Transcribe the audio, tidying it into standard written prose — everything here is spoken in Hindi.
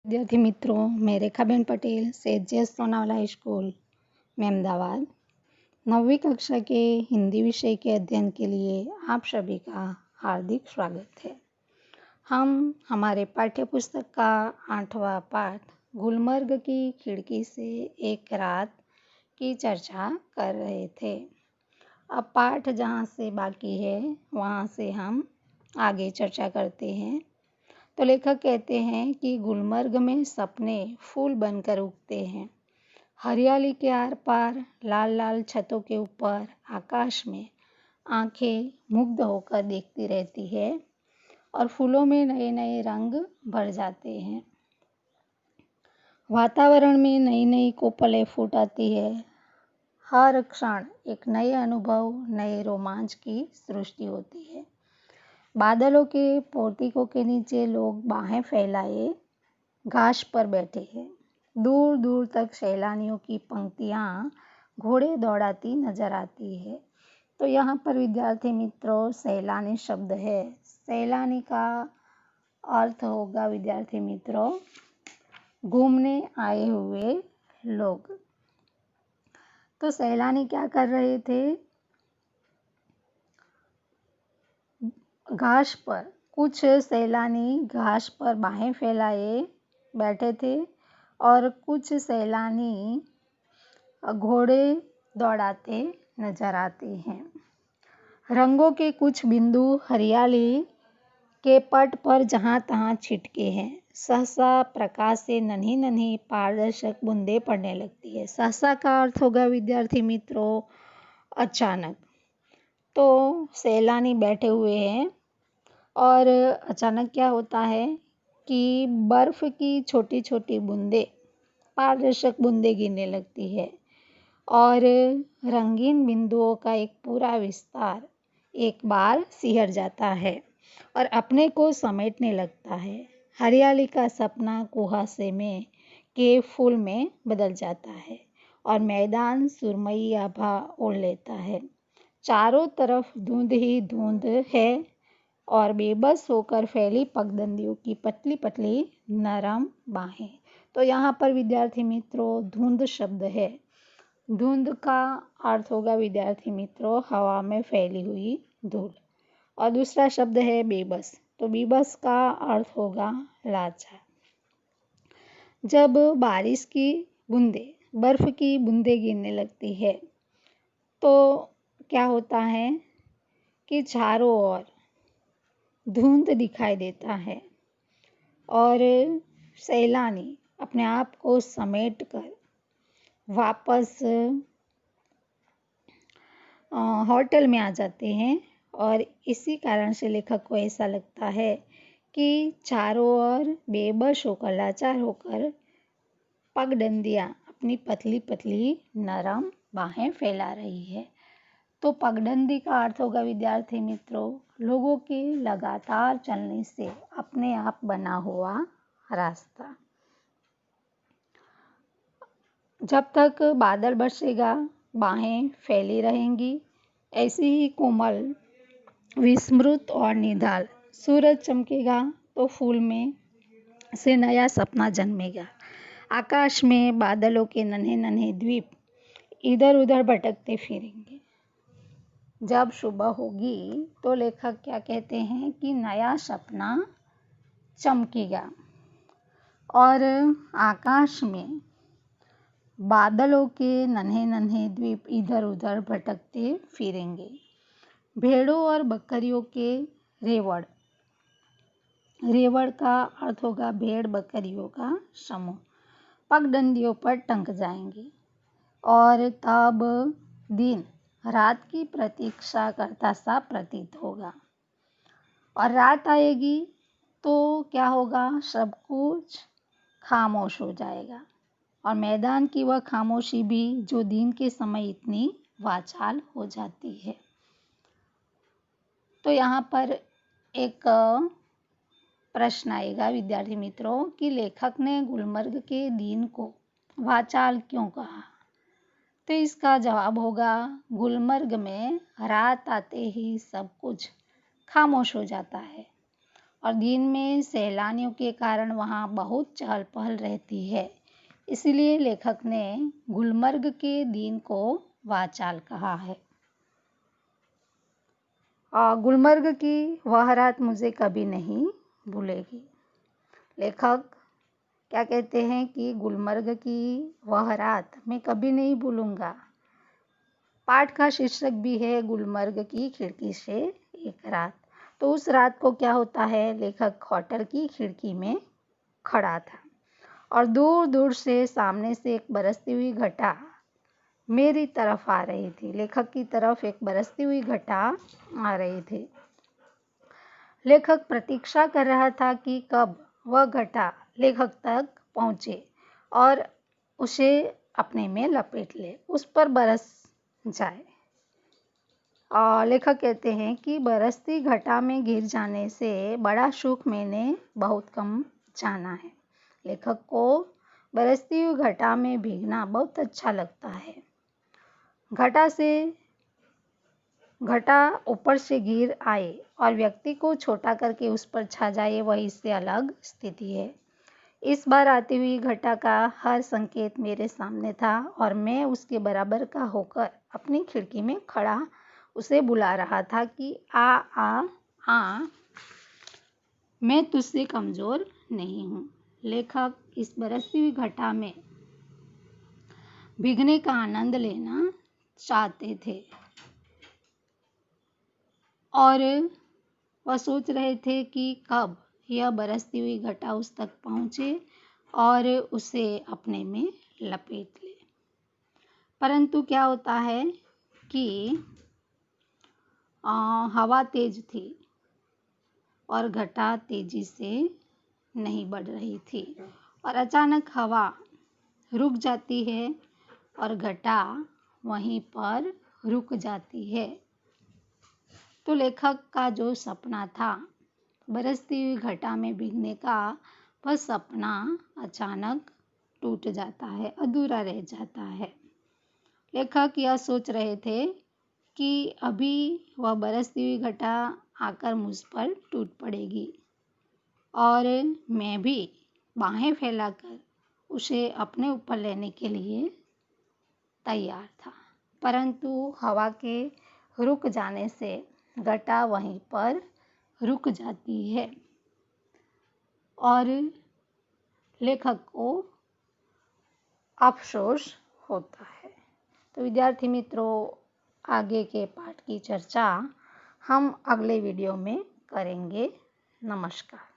विद्यार्थी मित्रों, मैं रेखाबेन पटेल सेठ जे सोनावाला हाई स्कूल में अहमदाबाद 9वीं कक्षा के हिंदी विषय के अध्ययन के लिए आप सभी का हार्दिक स्वागत है। हम हमारे पाठ्य पुस्तक का 8वां पाठ गुलमर्ग की खिड़की से एक रात की चर्चा कर रहे थे। अब पाठ जहाँ से बाकी है वहाँ से हम आगे चर्चा करते हैं। तो लेखक कहते हैं कि गुलमर्ग में सपने फूल बनकर उगते हैं। हरियाली के आर पार लाल लाल छतों के ऊपर आकाश में आंखें मुग्ध होकर देखती रहती है और फूलों में नए नए रंग भर जाते हैं। वातावरण में नई नई कोपलें फूट आती है। हर क्षण एक नए अनुभव, नए रोमांच की सृष्टि होती है। बादलों के पोर्टिको के नीचे लोग बाहें फैलाए घास पर बैठे हैं। दूर दूर तक सैलानियों की पंक्तियां घोड़े दौड़ाती नजर आती है। तो यहाँ पर विद्यार्थी मित्रों सैलानी शब्द है। सैलानी का अर्थ होगा विद्यार्थी मित्रों घूमने आए हुए लोग। तो सैलानी क्या कर रहे थे? घास पर कुछ सैलानी घास पर बाहें फैलाए बैठे थे और कुछ सैलानी घोड़े दौड़ाते नजर आते हैं। रंगों के कुछ बिंदु हरियाली के पट पर जहाँ तहाँ छिटके हैं। सहसा प्रकाश से नन्ही नन्ही पारदर्शक बूंदें पड़ने लगती है। सहसा का अर्थ होगा विद्यार्थी मित्रों अचानक। तो सैलानी बैठे हुए हैं और अचानक क्या होता है कि बर्फ की छोटी छोटी बूंदें पारदर्शक बूंदें गिरने लगती है और रंगीन बिंदुओं का एक पूरा विस्तार एक बार सिहर जाता है और अपने को समेटने लगता है। हरियाली का सपना कुहासे में के फूल में बदल जाता है और मैदान सुरमई आभा ओढ़ लेता है। चारों तरफ धुंध ही धुंध है और बेबस होकर फैली पगडंडियों की पतली पतली नरम बाहें। तो यहाँ पर विद्यार्थी मित्रों धुंध शब्द है। धुंध का अर्थ होगा विद्यार्थी मित्रों हवा में फैली हुई धूल। और दूसरा शब्द है बेबस। तो बेबस का अर्थ होगा लाचार। जब बारिश की बूंदें बर्फ की बूंदें गिरने लगती है तो क्या होता है कि चारों ओर धुंध दिखाई देता है और सैलानी अपने आप को समेट कर वापस होटल में आ जाते हैं और इसी कारण से लेखक को ऐसा लगता है कि चारों ओर बेबस होकर लाचार होकर पगडंडियां अपनी पतली पतली नरम बाहें फैला रही है। तो पगडंडी का अर्थ होगा विद्यार्थी मित्रों लोगों के लगातार चलने से अपने आप बना हुआ रास्ता। जब तक बादल बरसेगा बाहें फैली रहेंगी। ऐसी ही कोमल विस्मृत और निधाल सूरज चमकेगा तो फूल में से नया सपना जन्मेगा। आकाश में बादलों के नन्हे नन्हे द्वीप इधर उधर भटकते फिरेंगे। जब सुबह होगी तो लेखक क्या कहते हैं कि नया सपना चमकेगा और आकाश में बादलों के नन्हे नन्हे द्वीप इधर उधर भटकते फिरेंगे। भेड़ों और बकरियों के रेवड़। रेवड़ का अर्थ होगा भेड़ बकरियों का समूह पगडंडियों पर टंक जाएंगे और तब दिन रात की प्रतीक्षा करता सा प्रतीत होगा और रात आएगी तो क्या होगा सब कुछ खामोश हो जाएगा और मैदान की वह खामोशी भी जो दिन के समय इतनी वाचाल हो जाती है। तो यहाँ पर एक प्रश्न आएगा विद्यार्थी मित्रों कि लेखक ने गुलमर्ग के दिन को वाचाल क्यों कहा? तो इसका जवाब होगा गुलमर्ग में रात आते ही सब कुछ खामोश हो जाता है और दिन में सैलानियों के कारण वहाँ बहुत चहल पहल रहती है। इसलिए लेखक ने गुलमर्ग के दिन को वाचाल कहा है। गुलमर्ग की वह रात मुझे कभी नहीं भूलेगी। लेखक क्या कहते हैं कि गुलमर्ग की वह रात मैं कभी नहीं भूलूंगा। पाठ का शीर्षक भी है गुलमर्ग की खिड़की से एक रात। तो उस रात को क्या होता है, लेखक होटल की खिड़की में खड़ा था और दूर दूर से सामने से एक बरसती हुई घटा मेरी तरफ आ रही थी। लेखक की तरफ एक बरसती हुई घटा आ रही थी। लेखक प्रतीक्षा कर रहा था कि कब वह घटा लेखक तक पहुँचे और उसे अपने में लपेट ले, उस पर बरस जाए। लेखक कहते हैं कि बरसती घटा में गिर जाने से बड़ा सुख मैंने बहुत कम जाना है। लेखक को बरसती हुई घटा में भीगना बहुत अच्छा लगता है। घटा ऊपर से गिर आए और व्यक्ति को छोटा करके उस पर छा जाए, वह इससे अलग स्थिति है। इस बार आती हुई घटा का हर संकेत मेरे सामने था और मैं उसके बराबर का होकर अपनी खिड़की में खड़ा उसे बुला रहा था कि आ आ आ, मैं तुझसे कमजोर नहीं हूँ। लेखक इस बरसती हुई घटा में भीगने का आनंद लेना चाहते थे और वह सोच रहे थे कि कब यह बरसती हुई घटा उस तक पहुँचे और उसे अपने में लपेट ले। परंतु क्या होता है कि हवा तेज थी और घटा तेजी से नहीं बढ़ रही थी और अचानक हवा रुक जाती है और घटा वहीं पर रुक जाती है। तो लेखक का जो सपना था बरसती हुई घटा में भीगने का, वह सपना अचानक टूट जाता है, अधूरा रह जाता है। लेखक यह सोच रहे थे कि अभी वह बरसती हुई घटा आकर मुझ पर टूट पड़ेगी और मैं भी बाहें फैलाकर उसे अपने ऊपर लेने के लिए तैयार था। परंतु हवा के रुक जाने से घटा वहीं पर रुक जाती है और लेखक को अफसोस होता है। तो विद्यार्थी मित्रों, आगे के पाठ की चर्चा हम अगले वीडियो में करेंगे। नमस्कार।